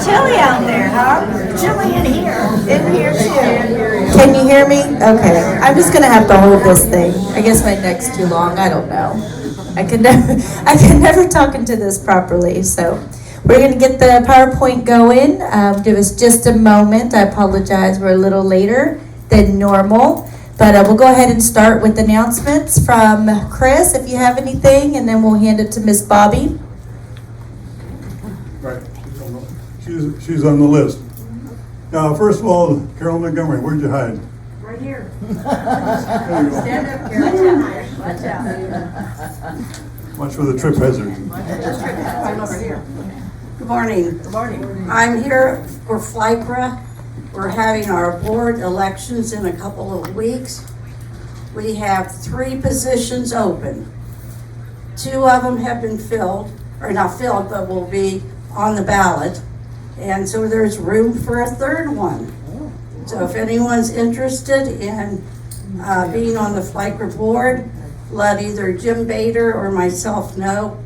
chilly out there, huh? Chilly in here. In here too. Can you hear me? Okay. I'm just gonna have to hold this thing. I guess my neck's too long. I don't know. I can never talk into this properly. So we're gonna get the PowerPoint going. Give us just a moment. I apologize. We're a little later than normal. But we'll go ahead and start with announcements from Chris, if you have anything, and then we'll hand it to Miss Bobby. Right. She's on the list. Now, first of all, Carol Montgomery, where'd you hide? Right here. There you go. Stand up, Carol. Watch out. Watch for the trip hazard. I'm over here. Good morning. Good morning. I'm here for FLIPRA. We're having our board elections in a couple of weeks. We have 3 positions open. 2 of them have been filled, or not filled, but will be on the ballot. And so there's room for a 3rd one. So if anyone's interested in being on the FLIPRA board, let either Jim Bader or myself know,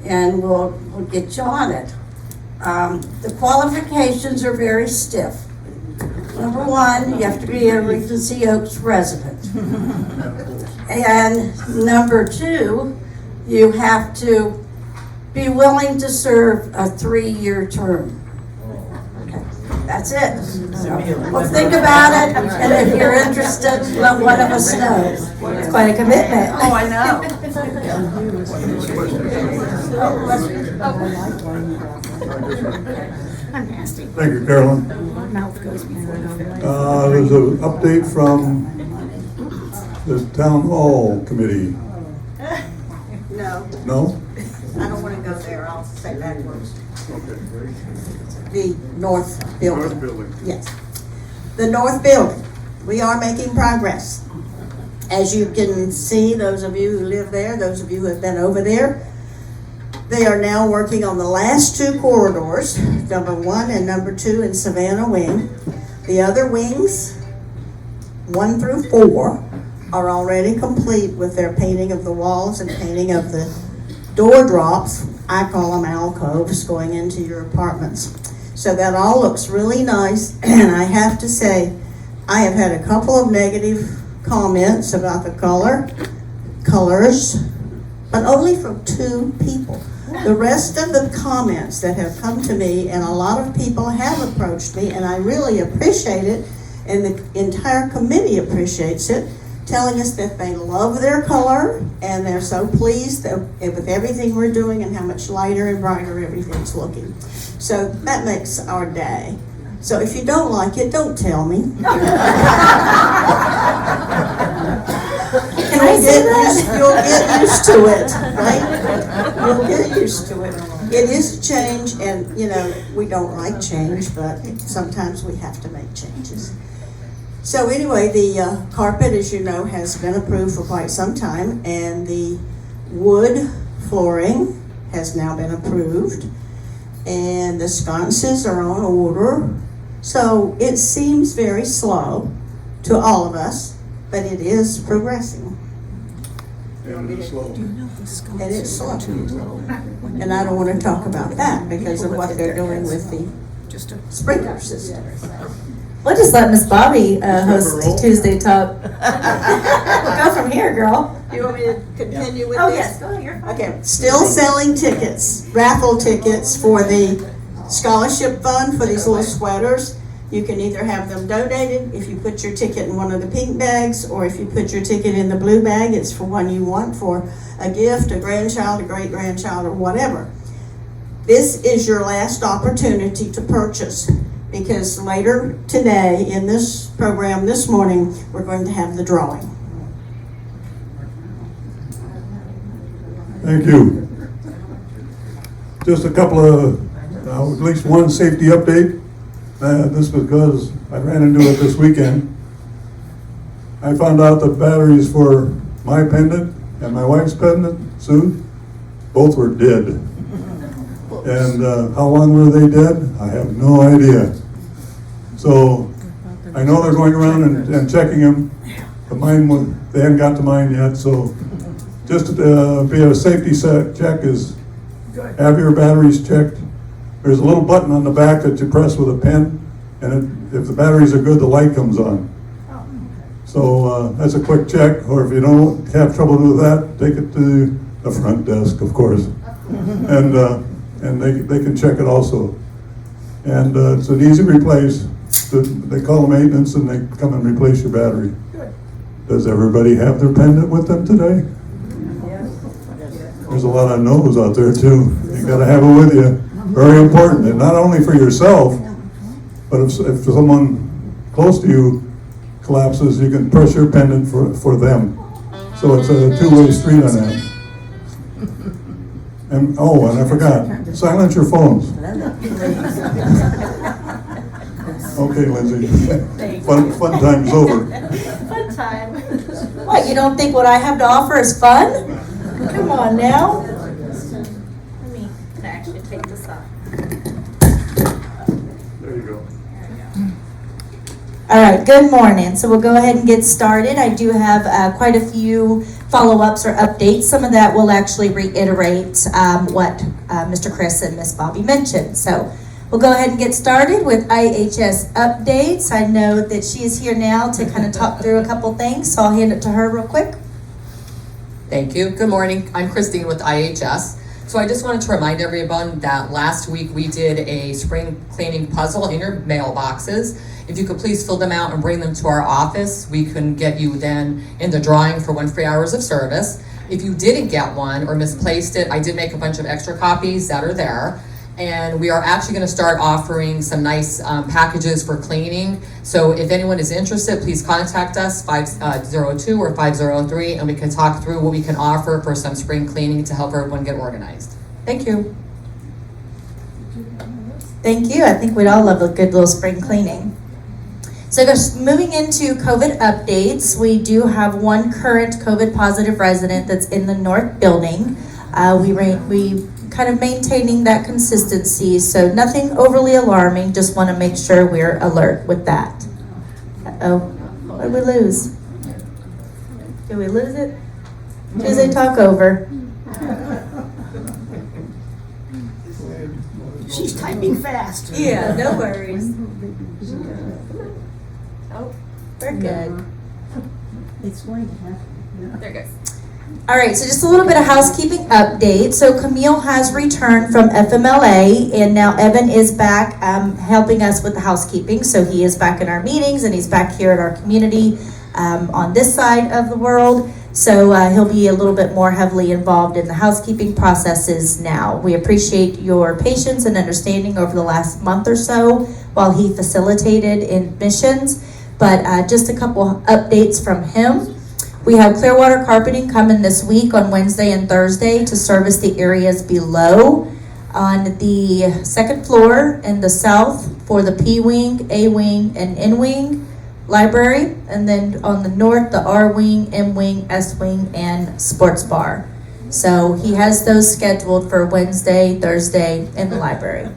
and we'll get you on it. The qualifications are very stiff. Number 1, you have to be a Regency Oaks resident. And number 2, you have to be willing to serve a 3-year term. Okay, that's it. So, well, think about it, and if you're interested, let one of us know. It's quite a commitment. Oh, I know. I'm nasty. Thank you, Carolyn. Mouth goes before the There's an update from the Town Hall Committee. No, No? I don't want to go there, I'll say backwards. Okay. The north North building, Building. yes. The north building, we are making progress. As you can see, those of you who live there, those of you who have been over there, they are now working on the last 2 corridors, number 1 and number 2 in Savannah Wing. The other wings, 1 through 4, are already complete with their painting of the walls and painting of the door drops. I call them alcoves going into your apartments. So that all looks really nice, and I have to say, I have had a couple of negative comments about the colors, but only from 2 people. The rest of the comments that have come to me, and a lot of people have approached me, and I really appreciate it, and the entire committee appreciates it, telling us that they love their color, and they're so pleased that with everything we're doing and how much lighter and brighter everything's looking. So that makes our day. So if you don't like it, don't tell me. Can I say that? You'll get used to it, right? You'll get used to it. It is a change, and we don't like change, but sometimes we have to make changes. So anyway, the carpet, as you know, has been approved for quite some time, and the wood flooring has now been approved, and the sconces are on order. So it seems very slow to all of us, but it is progressing. And it's slow. And it's slow. And I don't want to talk about that because of what they're doing with the sprinkler system. We'll just let Miss Bobby host Tuesday Talk. Go from here, girl. You want me to continue with Oh, this? yes, go ahead, you're fine. Okay, still selling tickets, raffle tickets for the scholarship fund for these little sweaters. You can either have them donated if you put your ticket in one of the pink bags, or if you put your ticket in the blue bag, it's for one you want, for a gift, a grandchild, a great-grandchild, or whatever. This is your last opportunity to purchase, because later today in this program this morning, we're going to have the drawing. Thank you. Just a couple of, at least one safety update. This was because I ran into it this weekend. I found out the batteries for my pendant and my wife's pendant, Sue, both were dead. And how long were they dead? I have no idea. So I know they're going around and checking them. But they hadn't got to mine yet, so just to be a safety check is have your batteries checked there's a little button on the back that you press with a pen, and if the batteries are good, the light comes on. So that's a quick check, or if you don't have trouble with that, take it to the front desk, of course. And they can check it also. And it's an easy replace. They call maintenance and they come and replace your battery. Does everybody have their pendant with them today? There's a lot of no's out there too. You gotta have it with you. Very important, and not only for yourself, but if someone close to you collapses, you can press your pendant for them. So it's a two-way street on that. And I forgot, silence your phones. Okay, Lindsay. Fun time's over. Fun time. What, you don't think what I have to offer is fun? Come on now. Let me actually take this off. There you go. All right, good morning. So we'll go ahead and get started. I do have quite a few follow-ups or updates. Some of that will actually reiterate what Mr. Chris and Miss Bobby mentioned. So we'll go ahead and get started with IHS updates. I know that she is here now to kind of talk through a couple things, so I'll hand it to her real quick. Thank you. Good morning. I'm Christine with IHS. So I just wanted to remind everyone that last week we did a spring cleaning puzzle in your mailboxes. If you could please fill them out and bring them to our office, we can get you then in the drawing for 1 free hours of service. If you didn't get one or misplaced it, I did make a bunch of extra copies that are there. And we are actually going to start offering some nice packages for cleaning. So if anyone is interested, please contact us 502 or 503, and we can talk through what we can offer for some spring cleaning to help everyone get organized. Thank you. Thank you. I think we'd all love a good little spring cleaning. So just moving into COVID updates, we do have one current COVID positive resident that's in the north building. We kind of maintaining that consistency, so nothing overly alarming, just want to make sure we're alert with that. Uh-oh, what did we lose? Did we lose it? Did they talk over? She's typing fast. Yeah, no worries. Oh, we're good. It's going to happen. There it goes. All right, so just a little bit of housekeeping update. So Camille has returned from FMLA, and now Evan is back helping us with the housekeeping. So he is back in our meetings, and he's back here at our community on this side of the world. So he'll be a little bit more heavily involved in the housekeeping processes now. We appreciate your patience and understanding over the last month or so while he facilitated in missions. But just a couple updates from him. We have Clearwater Carpeting coming this week on Wednesday and Thursday to service the areas below. On the second floor in the south for the P Wing, A Wing, and N Wing library. And then on the north, the R Wing, M Wing, S Wing, and sports bar. So he has those scheduled for Wednesday, Thursday in the library.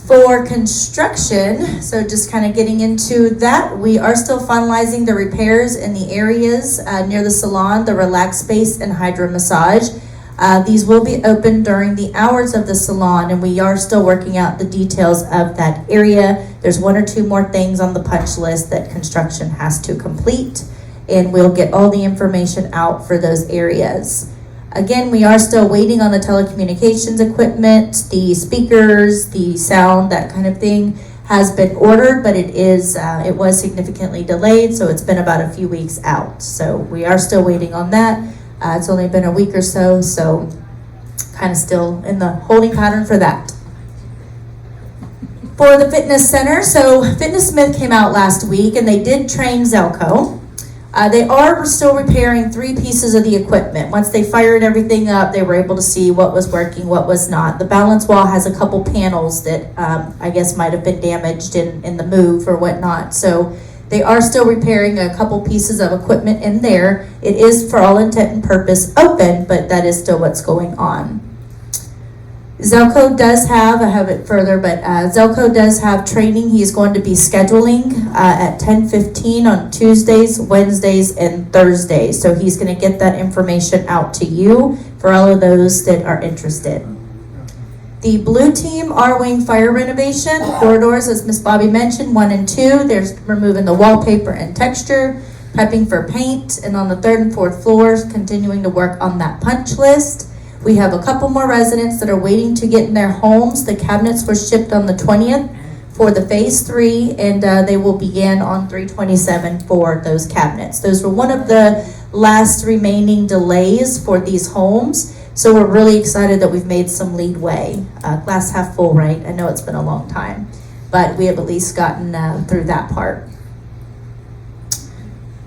For construction, so just kind of getting into that, we are still finalizing the repairs in the areas near the salon, the relax space, and hydro massage. These will be open during the hours of the salon, and we are still working out the details of that area. There's 1 or 2 more things on the punch list that construction has to complete, and we'll get all the information out for those areas. Again, we are still waiting on the telecommunications equipment, the speakers, the sound, that kind of thing has been ordered, but it was significantly delayed, so it's been about a few weeks out. So we are still waiting on that. It's only been a week or so kind of still in the holding pattern for that. For the fitness center, so Fitness Smith came out last week and they did train Zelco. They are still repairing 3 pieces of the equipment. Once they fired everything up, they were able to see what was working, what was not. The balance wall has a couple panels that I guess might have been damaged in the move or whatnot. So they are still repairing a couple pieces of equipment in there. It is, for all intent and purpose, open, but that is still what's going on. Zelco does have, I have it further, but Zelco does have training. He is going to be scheduling at 10:15 on Tuesdays, Wednesdays, and Thursdays. So he's going to get that information out to you for all of those that are interested. The blue team R-Wing fire renovation corridors, as Miss Bobby mentioned, 1 and 2. There's removing the wallpaper and texture, prepping for paint, and on the 3rd and 4th floors, continuing to work on that punch list. We have a couple more residents that are waiting to get in their homes. The cabinets were shipped on the 20th for the phase 3, and they will begin on 3/27 for those cabinets. Those were one of the last remaining delays for these homes. So we're really excited that we've made some lead way. Glass half full, right? I know it's been a long time, but we have at least gotten through that part.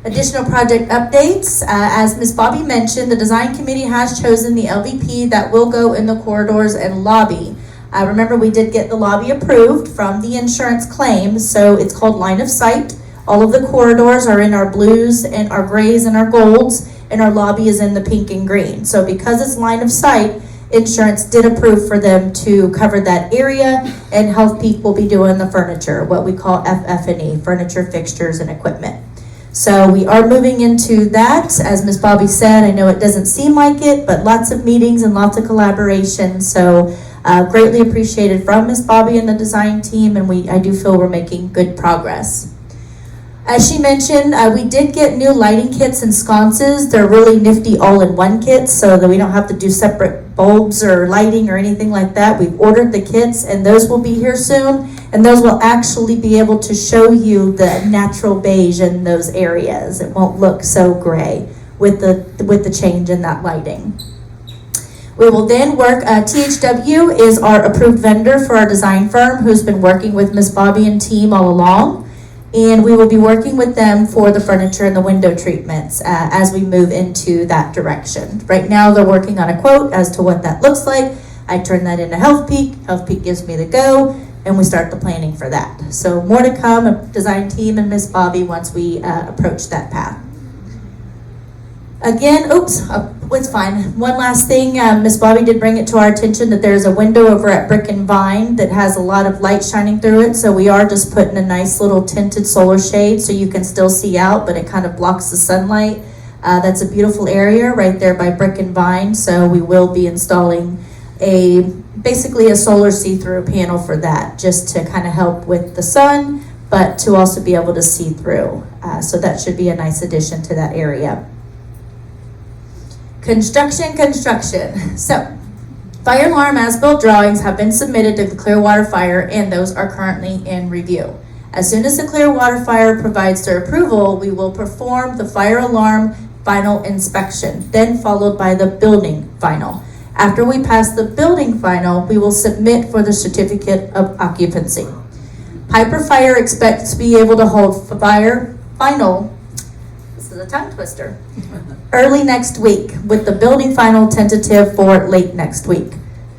Additional project updates. As Ms. Bobby mentioned, the design committee has chosen the LVP that will go in the corridors and lobby. Remember, we did get the lobby approved from the insurance claim, so it's called Line of Sight. All of the corridors are in our blues and our grays and our golds, and our lobby is in the pink and green. So because it's Line of Sight, insurance did approve for them to cover that area, and Health Peak will be doing the furniture, what we call FF&E, furniture, fixtures, and equipment. So we are moving into that. As Ms. Bobby said, I know it doesn't seem like it, but lots of meetings and lots of collaboration. So greatly appreciated from Ms. Bobby and the design team, and I do feel we're making good progress. As she mentioned, we did get new lighting kits and sconces. They're really nifty all-in-one kits, so that we don't have to do separate bulbs or lighting or anything like that. We've ordered the kits, and those will be here soon, and those will actually be able to show you the natural beige in those areas. It won't look so gray with the change in that lighting. We will then work, THW is our approved vendor for our design firm who's been working with Ms. Bobby and team all along. And we will be working with them for the furniture and the window treatments as we move into that direction. Right now, they're working on a quote as to what that looks like. I turn that into Health Peak. Health Peak gives me the go, and we start the planning for that. So more to come, a design team and Miss Bobby once we approach that path. Again, it's fine. One last thing, Miss Bobby did bring it to our attention that there's a window over at Brick and Vine that has a lot of light shining through it. So we are just putting a nice little tinted solar shade so you can still see out, but it kind of blocks the sunlight. That's a beautiful area right there by Brick and Vine. So we will be installing basically a solar see-through panel for that, just to kind of help with the sun, but to also be able to see through. So that should be a nice addition to that area. Construction. So, fire alarm as-built drawings have been submitted to the Clearwater Fire, and those are currently in review. As soon as the Clearwater Fire provides their approval, we will perform the fire alarm final inspection, then followed by the building final. After we pass the building final, we will submit for the certificate of occupancy. Piper Fire expects to be able to hold fire final, this is a tongue twister, early next week, with the building final tentative for late next week.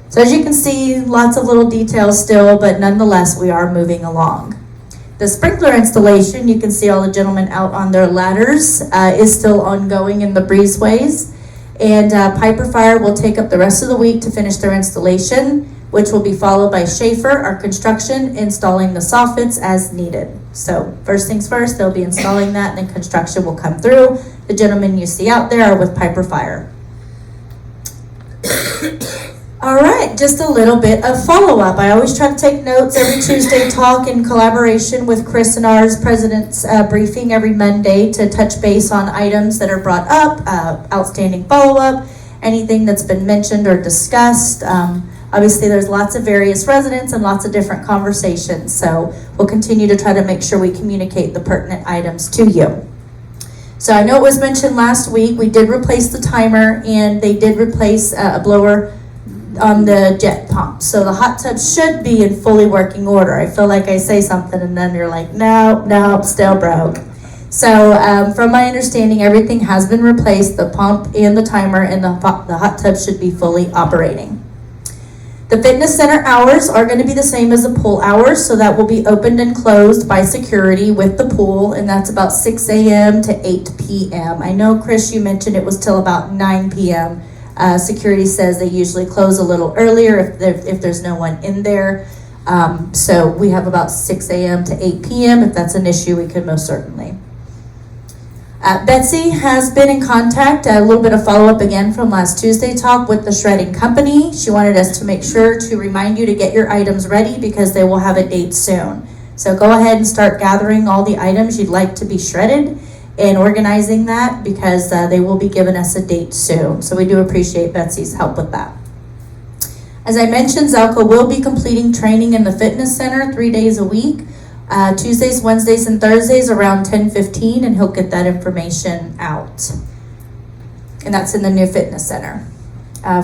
So as you can see, lots of little details still, but nonetheless, we are moving along. The sprinkler installation, you can see all the gentlemen out on their ladders, is still ongoing in the breezeways. And Piper Fire will take up the rest of the week to finish their installation, which will be followed by Schaefer, our construction, installing the soffits as needed. So first things first, they'll be installing that, and then construction will come through. The gentlemen you see out there are with Piper Fire. All right, just a little bit of follow-up. I always try to take notes every Tuesday, talk in collaboration with Chris and ours president's briefing every Monday to touch base on items that are brought up, outstanding follow-up, anything that's been mentioned or discussed. Obviously, there's lots of various residents and lots of different conversations, so we'll continue to try to make sure we communicate the pertinent items to you. So I know it was mentioned last week, we did replace the timer, and they did replace a blower on the jet pump. So the hot tub should be in fully working order. I feel like I say something and then you're like, no, still broke. So from my understanding, everything has been replaced, the pump and the timer, and the hot tub should be fully operating. The fitness center hours are going to be the same as the pool hours, so that will be opened and closed by security with the pool, and that's about 6 a.m. to 8 p.m. I know, Chris, you mentioned it was till about 9 p.m. Security says they usually close a little earlier if there's no one in there. So we have about 6 a.m. to 8 p.m. If that's an issue, we could most certainly. Betsy has been in contact, a little bit of follow-up again from last Tuesday talk with the shredding company. She wanted us to make sure to remind you to get your items ready because they will have a date soon. So go ahead and start gathering all the items you'd like to be shredded and organizing that because they will be giving us a date soon. So we do appreciate Betsy's help with that. As I mentioned, Zelko will be completing training in the fitness center 3 days a week. Tuesdays, Wednesdays, and Thursdays around 10:15, and he'll get that information out. And that's in the new fitness center.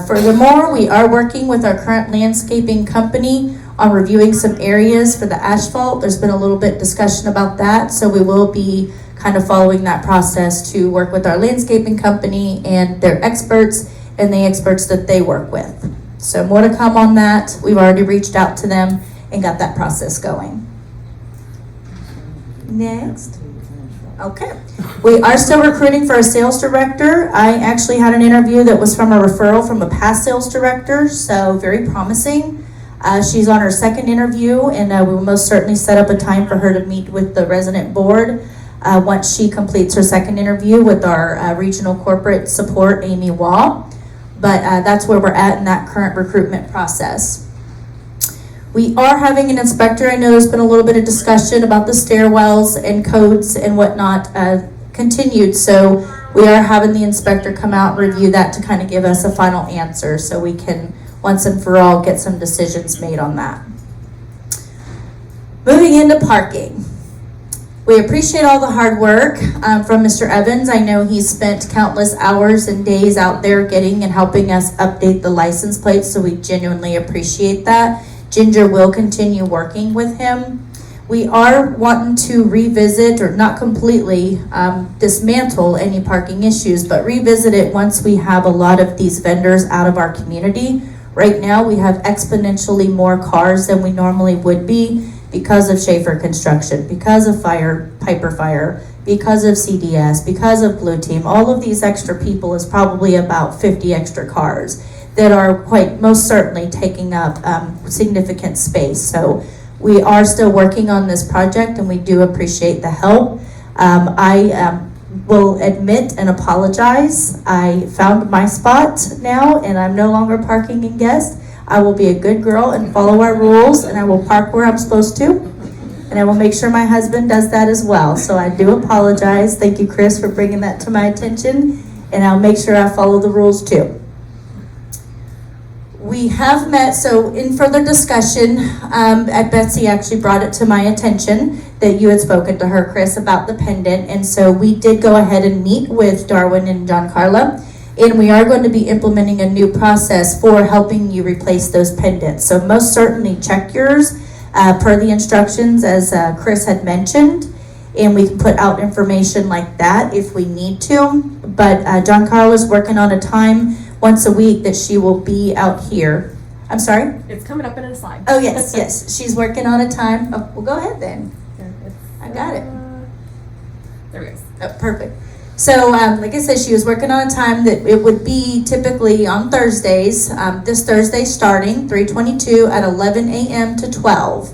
Furthermore, we are working with our current landscaping company on reviewing some areas for the asphalt. There's been a little bit discussion about that, so we will be kind of following that process to work with our landscaping company and their experts and the experts that they work with. So more to come on that. We've already reached out to them and got that process going. Next. Okay. We are still recruiting for a sales director. I actually had an interview that was from a referral from a past sales director, so very promising. She's on her second interview, and we will most certainly set up a time for her to meet with the resident board once she completes her second interview with our regional corporate support, Amy Wall. But that's where we're at in that current recruitment process. We are having an inspector. I know there's been a little bit of discussion about the stairwells and codes and whatnot continued. So we are having the inspector come out and review that to kind of give us a final answer so we can once and for all get some decisions made on that. Moving into parking. We appreciate all the hard work from Mr. Evans. I know he spent countless hours and days out there getting and helping us update the license plates, so we genuinely appreciate that. Ginger will continue working with him. We are wanting to revisit, or not completely dismantle any parking issues, but revisit it once we have a lot of these vendors out of our community. Right now, we have exponentially more cars than we normally would be because of Schaefer Construction, because of Piper Fire, because of CDS, because of Blue Team. All of these extra people is probably about 50 extra cars that are quite most certainly taking up significant space. So we are still working on this project and we do appreciate the help. I will admit and apologize. I found my spot now and I'm no longer parking in Guest. I will be a good girl and follow our rules and I will park where I'm supposed to. And I will make sure my husband does that as well. So I do apologize. Thank you, Chris, for bringing that to my attention. And I'll make sure I follow the rules too. We have met, so in further discussion, Betsy actually brought it to my attention that you had spoken to her, Chris, about the pendant. And so we did go ahead and meet with Darwin and Giancarlo. And we are going to be implementing a new process for helping you replace those pendants. So most certainly check yours per the instructions as Chris had mentioned. And we can put out information like that if we need to. But Giancarlo is working on a time once a week that she will be out here. I'm sorry? It's coming up in a slide. Oh, yes, yes. She's working on a time. Oh, well, go ahead then. I got it. There we go. Oh, perfect. So, like I said, she was working on a time that it would be typically on Thursdays. This Thursday starting 3/22 at 11 a.m. to 12.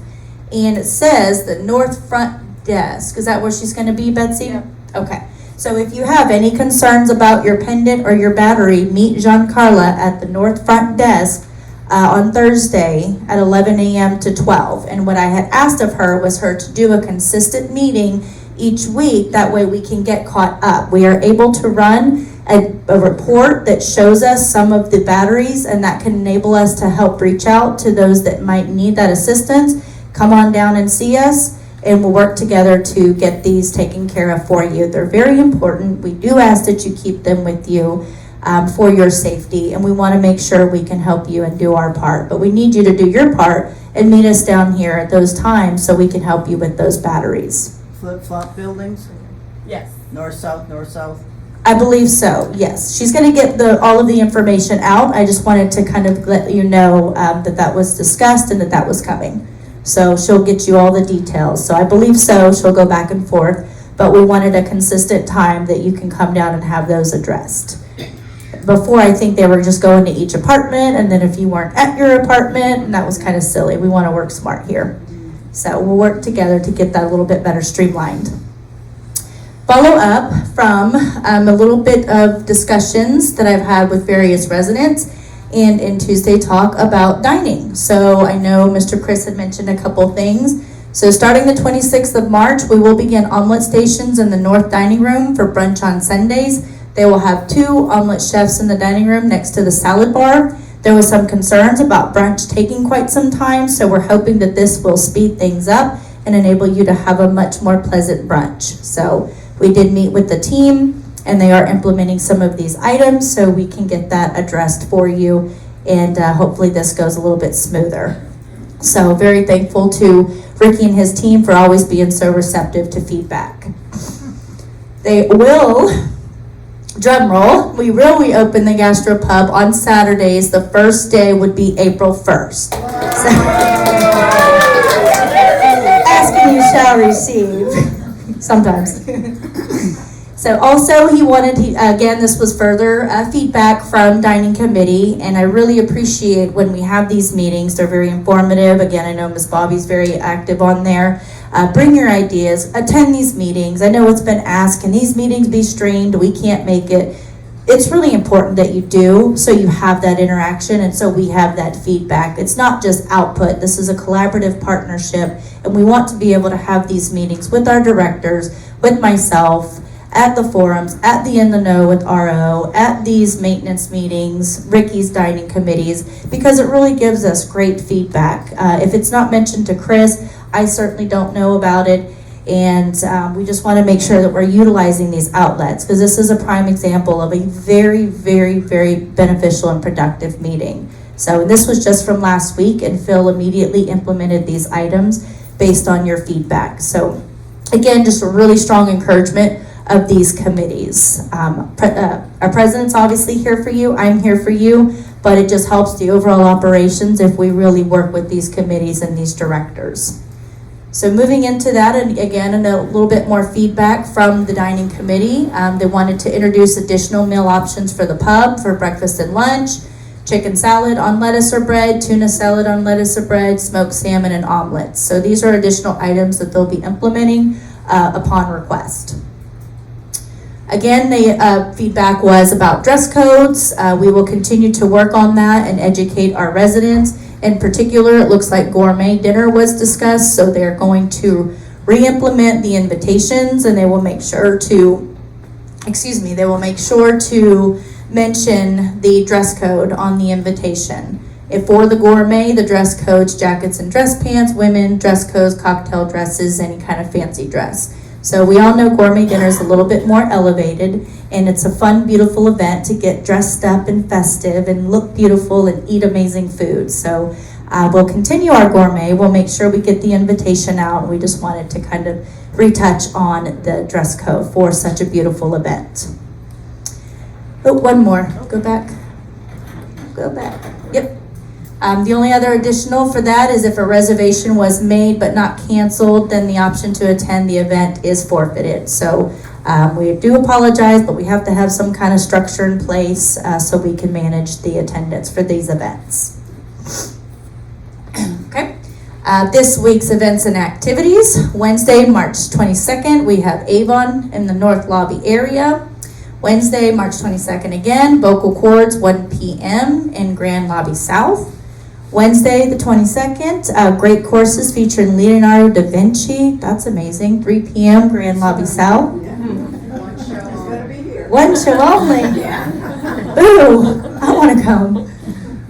And it says the north front desk. Is that where she's going to be, Betsy? Yep. Okay. So if you have any concerns about your pendant or your battery, meet Giancarlo at the north front desk on Thursday at 11 a.m. to 12. And what I had asked of her was her to do a consistent meeting each week. That way we can get caught up. We are able to run a report that shows us some of the batteries, and that can enable us to help reach out to those that might need that assistance. Come on down and see us, and we'll work together to get these taken care of for you. They're very important. We do ask that you keep them with you for your safety, and we want to make sure we can help you and do our part. But we need you to do your part and meet us down here at those times so we can help you with those batteries. Flip-flop buildings? Yes. North-south, north-south? I believe so, yes. She's going to get all of the information out. I just wanted to kind of let you know that was discussed and that was coming. So she'll get you all the details. So I believe so. She'll go back and forth. But we wanted a consistent time that you can come down and have those addressed. Before, I think they were just going to each apartment, and then if you weren't at your apartment, and that was kind of silly. We want to work smart here. So we'll work together to get that a little bit better streamlined. Follow up from a little bit of discussions that I've had with various residents and in Tuesday Talk about dining. So I know Mr. Chris had mentioned a couple things. So starting the 26th of March, we will begin omelet stations in the North Dining Room for brunch on Sundays. They will have 2 omelet chefs in the dining room next to the salad bar. There was some concerns about brunch taking quite some time, so we're hoping that this will speed things up and enable you to have a much more pleasant brunch. So we did meet with the team, and they are implementing some of these items so we can get that addressed for you, and hopefully this goes a little bit smoother. So very thankful to Ricky and his team for always being so receptive to feedback. They will, drum roll, we will reopen the Gastropub on Saturdays. The first day would be April 1st. So, ask and you shall receive. Sometimes. So also he wanted, again, this was further feedback from Dining Committee, and I really appreciate when we have these meetings. They're very informative. Again, I know Ms. Bobby's very active on there. Bring your ideas, attend these meetings. I know it's been asked, can these meetings be streamed? We can't make it. It's really important that you do, so you have that interaction, and so we have that feedback. It's not just output. This is a collaborative partnership, and we want to be able to have these meetings with our directors, with myself, at the forums, at the In the Know with RO, at these maintenance meetings, Ricky's dining committees, because it really gives us great feedback. If it's not mentioned to Chris, I certainly don't know about it, and we just want to make sure that we're utilizing these outlets, because this is a prime example of a very, very, very beneficial and productive meeting. So this was just from last week, and Phil immediately implemented these items based on your feedback. So again, just a really strong encouragement of these committees. Our president's obviously here for you, I'm here for you, but it just helps the overall operations if we really work with these committees and these directors. So moving into that, and again, a little bit more feedback from the dining committee. They wanted to introduce additional meal options for the pub for breakfast and lunch: chicken salad on lettuce or bread, tuna salad on lettuce or bread, smoked salmon, and omelets. So these are additional items that they'll be implementing upon request. Again, the feedback was about dress codes. We will continue to work on that and educate our residents. In particular, it looks like gourmet dinner was discussed, so they're going to re-implement the invitations, and they will make sure to, mention the dress code on the invitation. If for the gourmet, the dress codes, jackets and dress pants; women, dress codes, cocktail dresses, any kind of fancy dress. So we all know gourmet dinner is a little bit more elevated, and it's a fun, beautiful event to get dressed up and festive and look beautiful and eat amazing food. So we'll continue our gourmet. We'll make sure we get the invitation out. We just wanted to kind of retouch on the dress code for such a beautiful event. Oh, one more. Go back. Go back. Yep. The only other additional for that is if a reservation was made but not canceled, then the option to attend the event is forfeited. So we do apologize, but we have to have some kind of structure in place so we can manage the attendance for these events. Okay. This week's events and activities: Wednesday, March 22nd, we have Avon in the North Lobby area. Wednesday, March 22nd again, Vocal Cords, 1 p.m. in Grand Lobby South. Wednesday, the 22nd, great courses featuring Leonardo da Vinci. That's amazing. 3 p.m. Grand Lobby South. One show only. Ooh, I want to come.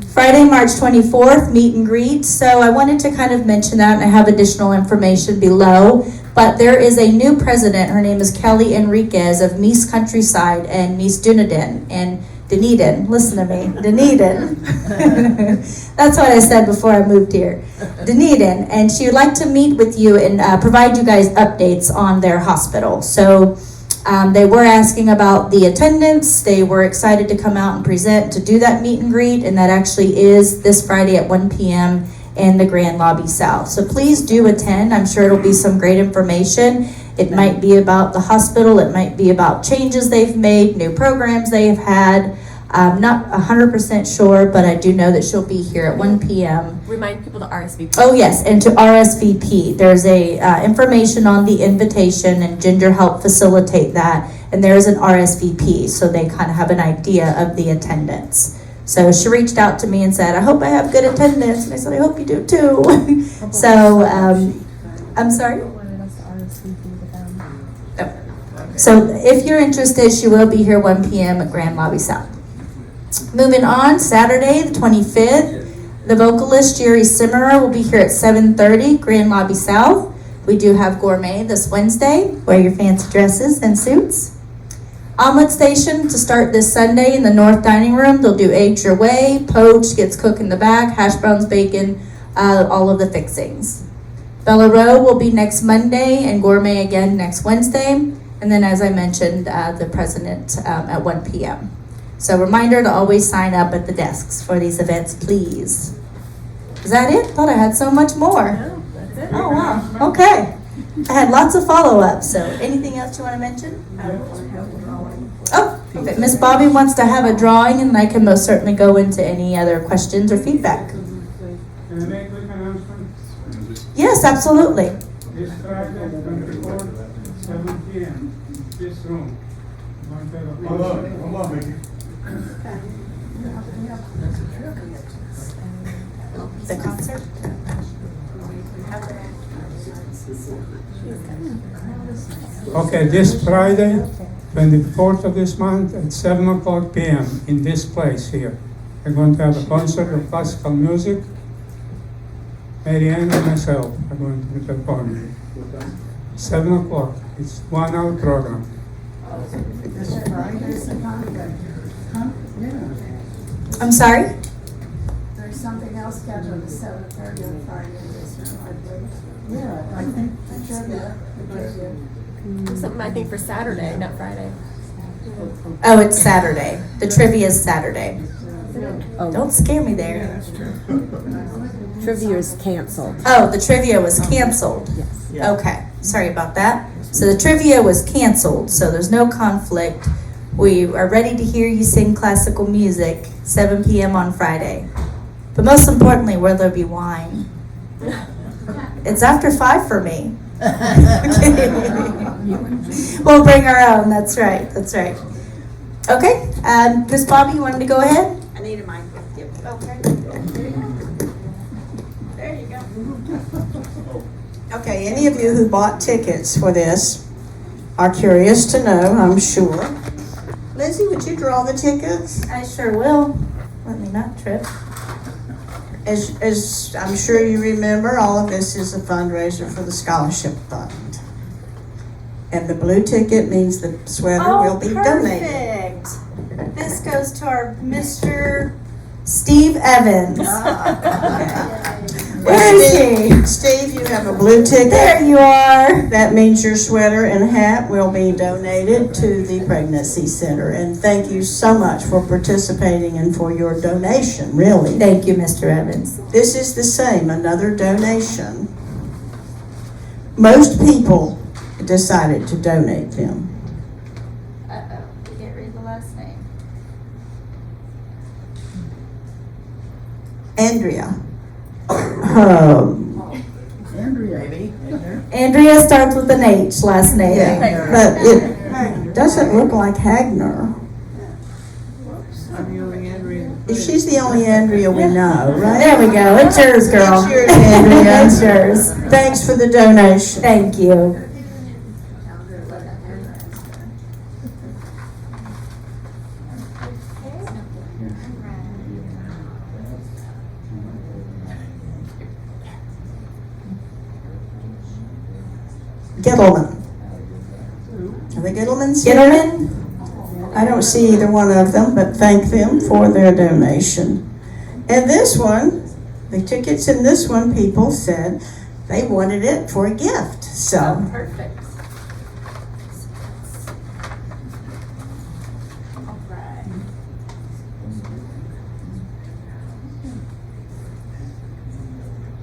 Friday, March 24th, meet and greet. So I wanted to kind of mention that, and I have additional information below. But there is a new president. Her name is Kelly Enriquez of Mies Countryside and Mies Dunedin. Listen to me, Dunedin. That's what I said before I moved here. Dunedin, and she would like to meet with you and provide you guys updates on their hospital. So they were asking about the attendance. They were excited to come out and present to do that meet and greet, and that actually is this Friday at 1 p.m. in the Grand Lobby South. So please do attend. I'm sure it'll be some great information. It might be about the hospital. It might be about changes they've made, new programs they've had. I'm not 100% sure, but I do know that she'll be here at 1 p.m. Remind people to RSVP. Oh, yes, and to RSVP. There's information on the invitation, and Ginger helped facilitate that. And there is an RSVP, so they kind of have an idea of the attendance. So she reached out to me and said, I hope I have good attendance. And I said, I hope you do too. So, I'm sorry? So if you're interested, she will be here 1 p.m. at Grand Lobby South. Moving on, Saturday, the 25th, the vocalist Jerry Simmerer will be here at 7:30, Grand Lobby South. We do have gourmet this Wednesday. Wear your fancy dresses and suits. Omelet Station to start this Sunday in the North Dining Room. They'll do eggs your way, poached, gets cooked in the back, hash browns, bacon, all of the fixings. Bella Row will be next Monday and gourmet again next Wednesday. And then, as I mentioned, the president at 1 p.m. So reminder to always sign up at the desks for these events, please. Is that it? Thought I had so much more. No, that's it. Oh, wow. Okay. I had lots of follow-ups, so anything else you want to mention? Oh, okay. Miss Bobby wants to have a drawing, and I can most certainly go into any other questions or feedback. Can I make a quick announcement? Yes, absolutely. This Friday, 24th, 7 p.m. in this room. Going to have a concert. Hold on, Mickey. The concert? Okay, this Friday, 24th of this month at 7 o'clock p.m. in this place here. We're going to have a concert of classical music. Mary Ann and myself are going to be performing. 7 o'clock. It's 1 hour program. I'm sorry? There's something else scheduled at 7:30 on Friday in this room, I believe. Yeah, I think, Something I think for Saturday, not Friday. Oh, it's Saturday. The trivia is Saturday. Don't scare me there. Trivia is canceled. Oh, the trivia was canceled. Okay, sorry about that. So the trivia was canceled, so there's no conflict. We are ready to hear you sing classical music, 7 p.m. on Friday. But most importantly, will there be wine? It's after 5 for me. We'll bring our own, that's right, that's right. Okay, Miss Bobby, you wanted to go ahead? I need a mic. Okay. There you go. Okay, any of you who bought tickets for this are curious to know, I'm sure. Lindsay, would you draw the tickets? I sure will. Let me not trip. As I'm sure you remember, all of this is a fundraiser for the scholarship fund. And the blue ticket means the sweater will be donated. Perfect. This goes to our Mr. Steve Evans. Where is he? Steve, you have a blue ticket. There you are. That means your sweater and hat will be donated to the Pregnancy Center. And thank you so much for participating and for your donation, really. Thank you, Mr. Evans. This is the same, another donation. Most people decided to donate them. Uh-oh, we can't read the last name. Andrea. Andrea starts with an H, last name. Yeah, but it doesn't look like Hagner. She's the only Andrea we know, right? There we go. It's yours, girl. It's yours, Andrea. It's yours. Thanks for the donation. Thank you. Gittleman. Are the Gittlemans here? Gentlemen, I don't see either one of them, but thank them for their donation. And this one, the tickets in this one, people said they wanted it for a gift, so. perfect.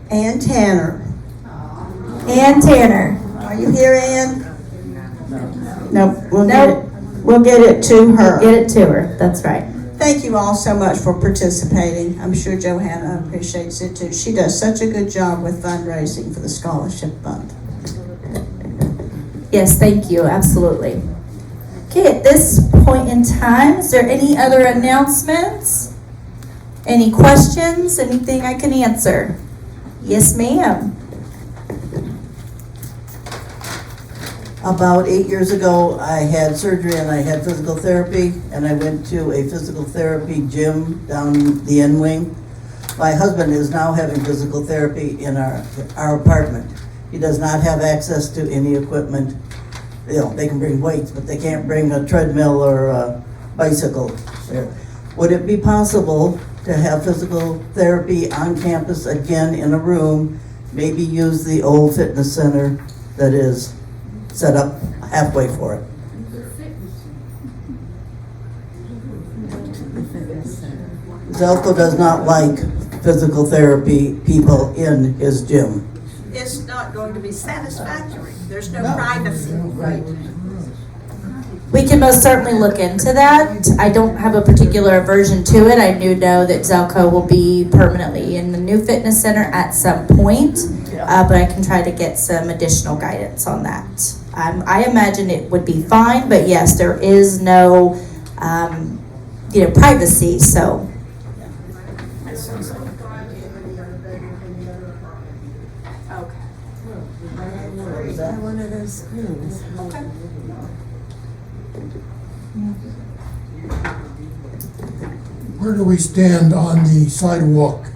Ann Tanner. Ann Tanner. Are you here, Ann? No, we'll Nope. get it to her. Get it to her. That's right. thank you all so much for participating. I'm sure Johanna appreciates it too. She does such a good job with fundraising for the Scholarship Fund. Yes, thank you, absolutely. Okay, at this point in time, is there any other announcements? Any questions? Anything I can answer? Yes, ma'am. About 8 years ago, I had surgery and I had physical therapy, and I went to a physical therapy gym down the end wing. My husband is now having physical therapy in our apartment. He does not have access to any equipment. You know, they can bring weights, but they can't bring a treadmill or a bicycle there. Would it be possible to have physical therapy on campus again in a room, maybe use the old fitness center that is set up halfway for it? Zelko does not like physical therapy people in his gym. It's not going to be satisfactory. There's no privacy. Right. We can most certainly look into that. I don't have a particular aversion to it. I do know that Zelco will be permanently in the new fitness center at some point, but I can try to get some additional guidance on that. I imagine it would be fine, but yes, there is no, privacy, so. One of those screens. Where do we stand on the sidewalk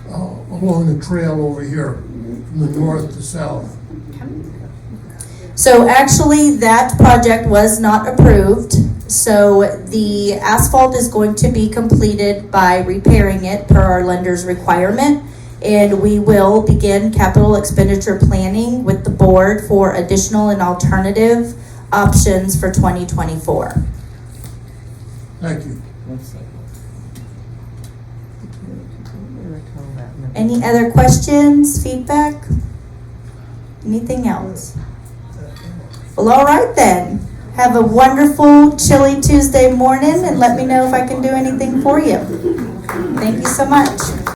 along the trail over here, from the north to south? So actually, that project was not approved. So the asphalt is going to be completed by repairing it per our lender's requirement. And we will begin capital expenditure planning with the board for additional and alternative options for 2024. Thank you. Any other questions, feedback? Anything else? Well, all right then. Have a wonderful, chilly Tuesday morning and let me know if I can do anything for you. Thank you so much.